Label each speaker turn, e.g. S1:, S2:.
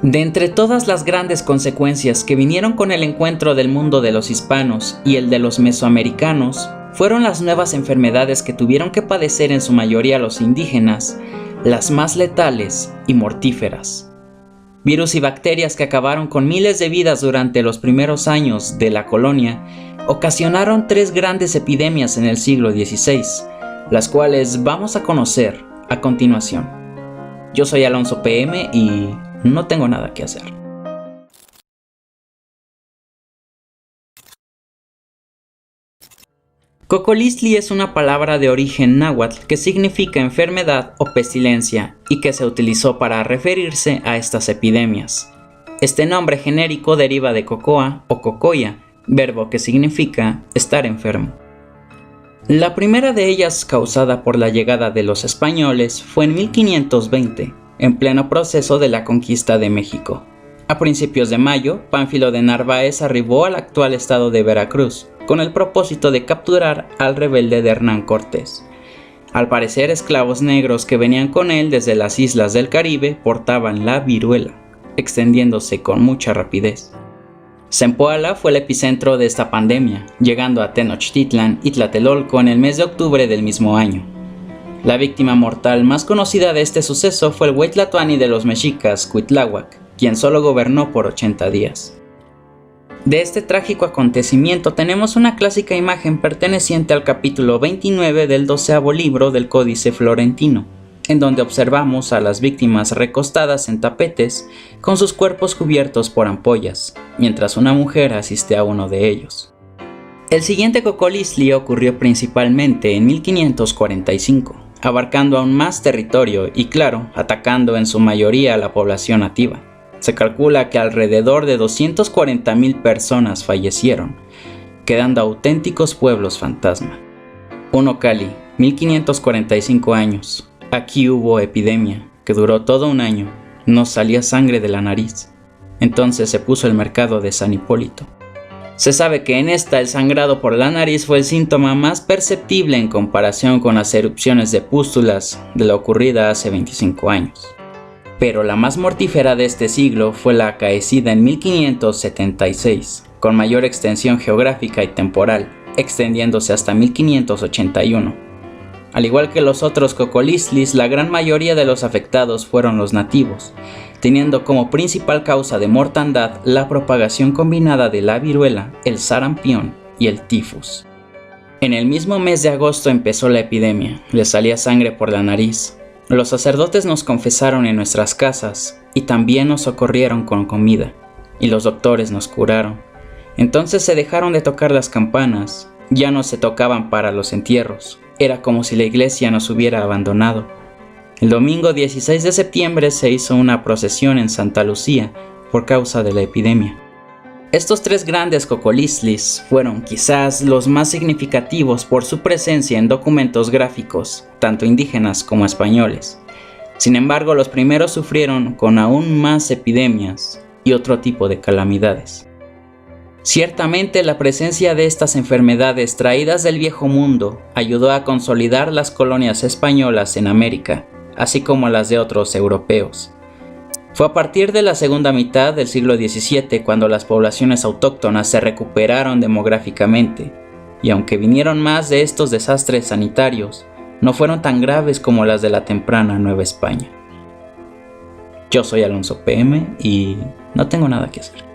S1: De entre todas las grandes consecuencias que vinieron con el encuentro del mundo de los hispanos y el de los mesoamericanos, fueron las nuevas enfermedades que tuvieron que padecer en su mayoría los indígenas, las más letales y mortíferas. Virus y bacterias que acabaron con miles de vidas durante los primeros años de la colonia, ocasionaron 3 grandes epidemias en el siglo XVI, las cuales vamos a conocer a continuación. Yo soy Alonso PM y no tengo nada que hacer. Cocoliztli es una palabra de origen náhuatl que significa enfermedad o pestilencia y que se utilizó para referirse a estas epidemias. Este nombre genérico deriva de cocoa o cocoya, verbo que significa estar enfermo. La primera de ellas, causada por la llegada de los españoles, fue en 1520, en pleno proceso de la conquista de México. A principios de mayo, Pánfilo de Narváez arribó al actual estado de Veracruz, con el propósito de capturar al rebelde de Hernán Cortés. Al parecer, esclavos negros que venían con él desde las islas del Caribe portaban la viruela, extendiéndose con mucha rapidez. Zempoala fue el epicentro de esta pandemia, llegando a Tenochtitlan y Tlatelolco en el mes de octubre del mismo año. La víctima mortal más conocida de este suceso fue el Huey Tlatoani de los mexicas, Cuitláhuac, quien solo gobernó por 80 días. De este trágico acontecimiento tenemos una clásica imagen perteneciente al capítulo 29 del 12º libro del Códice Florentino, en donde observamos a las víctimas recostadas en tapetes con sus cuerpos cubiertos por ampollas, mientras una mujer asiste a uno de ellos. El siguiente Cocoliztli ocurrió principalmente en 1545, abarcando aún más territorio y, claro, atacando en su mayoría a la población nativa. Se calcula que alrededor de 240,000 personas fallecieron, quedando auténticos pueblos fantasma. Unoccali, 1545 años. Aquí hubo epidemia, que duró todo un año. No salía sangre de la nariz. Entonces se puso el mercado de San Hipólito. Se sabe que en esta el sangrado por la nariz fue el síntoma más perceptible en comparación con las erupciones de pústulas de la ocurrida hace 25 años. Pero la más mortífera de este siglo fue la acaecida en 1576, con mayor extensión geográfica y temporal, extendiéndose hasta 1581. Al igual que los otros Cocoliztlis, la gran mayoría de los afectados fueron los nativos, teniendo como principal causa de mortandad la propagación combinada de la viruela, el sarampión y el tifus. En el mismo mes de agosto empezó la epidemia, le salía sangre por la nariz. Los sacerdotes nos confesaron en nuestras casas y también nos socorrieron con comida, y los doctores nos curaron. Entonces se dejaron de tocar las campanas, ya no se tocaban para los entierros, era como si la iglesia nos hubiera abandonado. El domingo 16 de septiembre se hizo una procesión en Santa Lucía por causa de la epidemia. Estos 3 grandes Cocoliztlis fueron quizás los más significativos por su presencia en documentos gráficos, tanto indígenas como españoles. Sin embargo, los primeros sufrieron con aún más epidemias y otro tipo de calamidades. Ciertamente, la presencia de estas enfermedades traídas del Viejo Mundo ayudó a consolidar las colonias españolas en América, así como las de otros europeos. Fue a partir de la segunda mitad del siglo XVII cuando las poblaciones autóctonas se recuperaron demográficamente, y aunque vinieron más de estos desastres sanitarios, no fueron tan graves como las de la temprana Nueva España. Yo soy Alonso PM y no tengo nada que hacer.